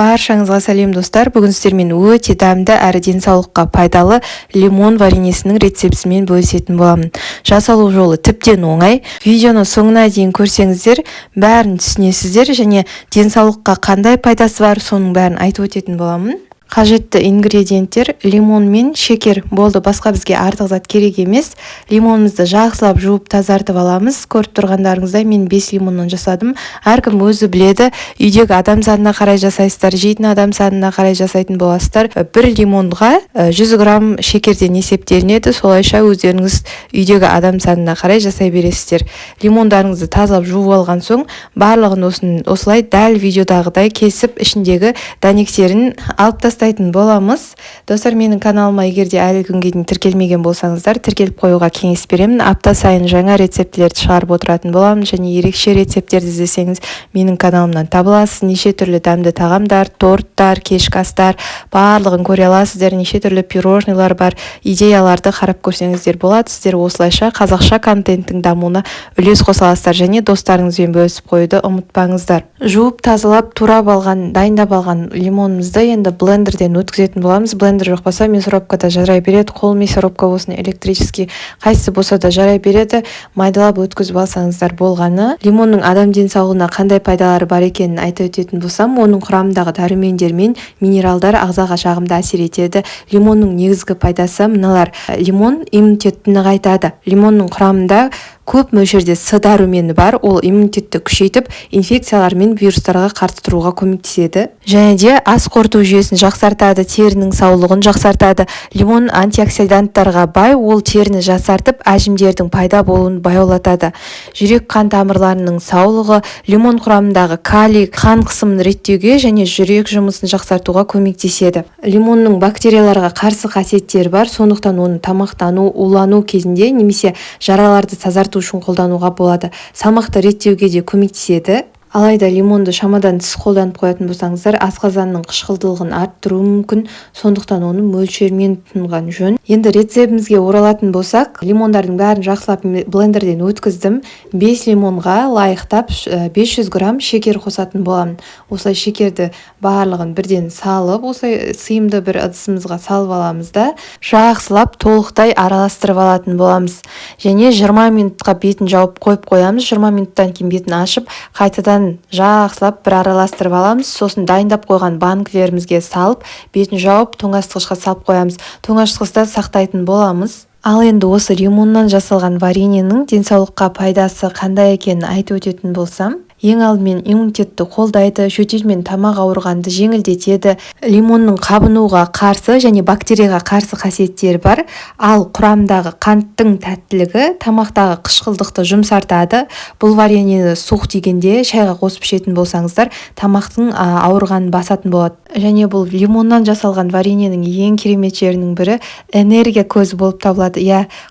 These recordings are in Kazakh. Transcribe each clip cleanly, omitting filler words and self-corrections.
Баршаңызға сәлем достар. Бүгін сіздермен өте дәмді әрі денсаулыққа пайдалы лимон вареньесінің рецептісімен бөлісетін боламын. Жасалу жолы тіптен оңай. Видеоны соңына дейін көрсеңіздер, бәрін түсінесіздер және денсаулыққа қандай пайдасы бар, соның бәрін айтып өтетін боламын. Қажетті ингредиенттер: лимон мен шекер. Болды, басқа бізге артық зат керек емес. Лимонымызды жақсылап жуып тазартып аламыз. Көріп тұрғандарыңыздай мен 5 лимоннан жасадым. Әркім өзі біледі. Үйдегі адам санына қарай жасайсыздар, жейтін адам санына қарай жасайтын боласыздар. 1 лимонға 100 грамм шекерден есептелінеді. Солайша өздеріңіз үйдегі адам санына қарай жасай бересіздер. Лимондарыңызды тазалап жуып алған соң, барлығын осылай дәл видеодағыдай кесіп, ішіндегі дәнектерін алып тастайтын боламыз. Достар, менің каналыма егерде әлі күнге дейін тіркелмеген болсаңыздар, тіркеліп қоюға кеңес беремін. Апта сайын жаңа рецептілерді шығарып отыратын боламын, және ерекше рецепттерді іздесеңіз менің каналымнан табыласыз. Неше түрлі дәмді тағамдар, торттар, кешкі астар, барлығын көре аласыздар. Неше түрлі пирожныйлар бар. Идеяларды қарап көрсеңіздер болады. Сіздер осылайша қазақша контенттің дамуына үлес қоса аласыздар, және достарыңызбен бөлісіп қоюды ұмытпаңыздар. Жуып тазалап турап алған, дайындап алған лимонымызды енді блендерден өткізетін боламыз. Блендер жоқ болса мясорубкада жарай береді. Қол мясорубка болсын, электрический, қайсысы болса да жарай береді. Майдалап өткізіп алсаңыздар болғаны. Лимонның адам денсаулығына қандай пайдалары бар екенін айтып өтетін болсам, оның құрамындағы дәрумендер мен минералдар ағзаға жағымды әсер етеді. Лимонның негізгі пайдасы мыналар: лимон иммунитетті нығайтады. Лимонның құрамында көп мөлшерде С дәрумені бар. Ол иммунитетті күшейтіп, инфекциялар мен вирустарға қарсы тұруға көмектеседі. Және де ас қорыту жүйесін жақсартады, терінің саулығын жақсартады. Лимон антиоксиданттарға бай, ол теріні жақсартып, әжімдердің пайда болуын баяулатады. Жүрек қан тамырларының саулығы: лимон құрамындағы калий қан қысымын реттеуге және жүрек жұмысын жақсартуға көмектеседі. Лимонның бактерияларға қарсы қасиеттері бар, сондықтан оны тамақтану, улану кезінде немесе жараларды тазарту үшін қолдануға болады. Салмақты реттеуге де көмектеседі. Алайда лимонды шамадан тыс қолданып қоятын болсаңыздар, асқазанның қышқылдылығын арттыруы мүмкін, сондықтан оны мөлшермен тұтынған жөн. Енді рецептімізге оралатын болсақ, лимондардың бәрін жақсылап блендерден өткіздім. 5 лимонға лайықтап 500 грамм шекер қосатын боламын. Осылай шекерді барлығын бірден салып, осылай сыйымды бір ыдысымызға салып аламыз да, жақсылап толықтай араластырып алатын боламыз. Және 20 минутқа бетін жауып қойып қоямыз. 20 минуттан кейін бетін ашып, қайтадан жақсылап бір араластырып аламыз. Сосын дайындап қойған банкілерімізге салып, бетін жауып, тоңазытқышқа салып қоямыз. Тоңазытқышта сақтайтын боламыз. Ал енді осы лимоннан жасалған вареньенің денсаулыққа пайдасы қандай екенін айтып өтетін болсам, ең алдымен иммунитетті қолдайды, жөтел мен тамақ ауырғанды жеңілдетеді. Лимонның қабынуға қарсы және бактерияға қарсы қасиеттері бар. Ал құрамындағы қанттың тәттілігі тамақтағы қышқылдықты жұмсартады. Бұл вареньені суық тигенде шайға қосып ішетін болсаңыздар, тамақтың ауырғанын басатын болады. Және бұл лимоннан жасалған вареньенің ең керемет жерінің бірі энергия көзі болып табылады.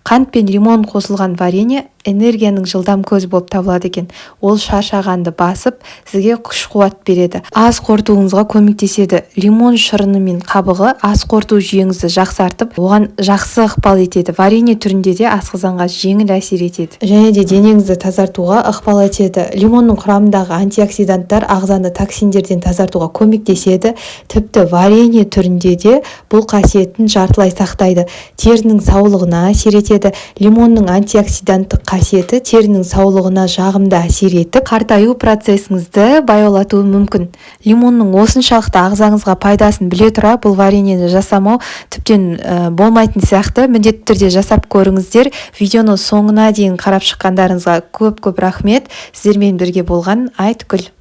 Қант пен лимон қосылған варенье энергияның жылдам көзі болып табылады екен. Ол шаршағанды басып, сізге күш-қуат береді. Ас қорытуыңызға көмектеседі. Лимон шырыны мен қабығы ас қорыту жүйеңізді жақсартып, оған жақсы ықпал етеді. Варенье түрінде де асқазанға жеңіл әсер етеді. Және де денеңізді тазартуға ықпал етеді. Лимонның құрамындағы антиоксиданттар ағзаны токсиндерден тазартуға көмектеседі. Тіпті варенье түрінде де бұл қасиетін жартылай сақтайды. Терінің саулығына әсер етеді. Лимонның антиоксиданттық қасиеті терінің саулығына жағымды әсер етіп, қартаю процесіңізді баяулатуы мүмкін. Лимонның осыншалықты ағзаңызға пайдасын біле тұра, бұл вареньені жасамау тіптен болмайтын сияқты. Міндетті түрде жасап көріңіздер. Видеоны соңына дейін қарап шыққандарыңызға көп рахмет. Сіздермен бірге болған Айтгүл.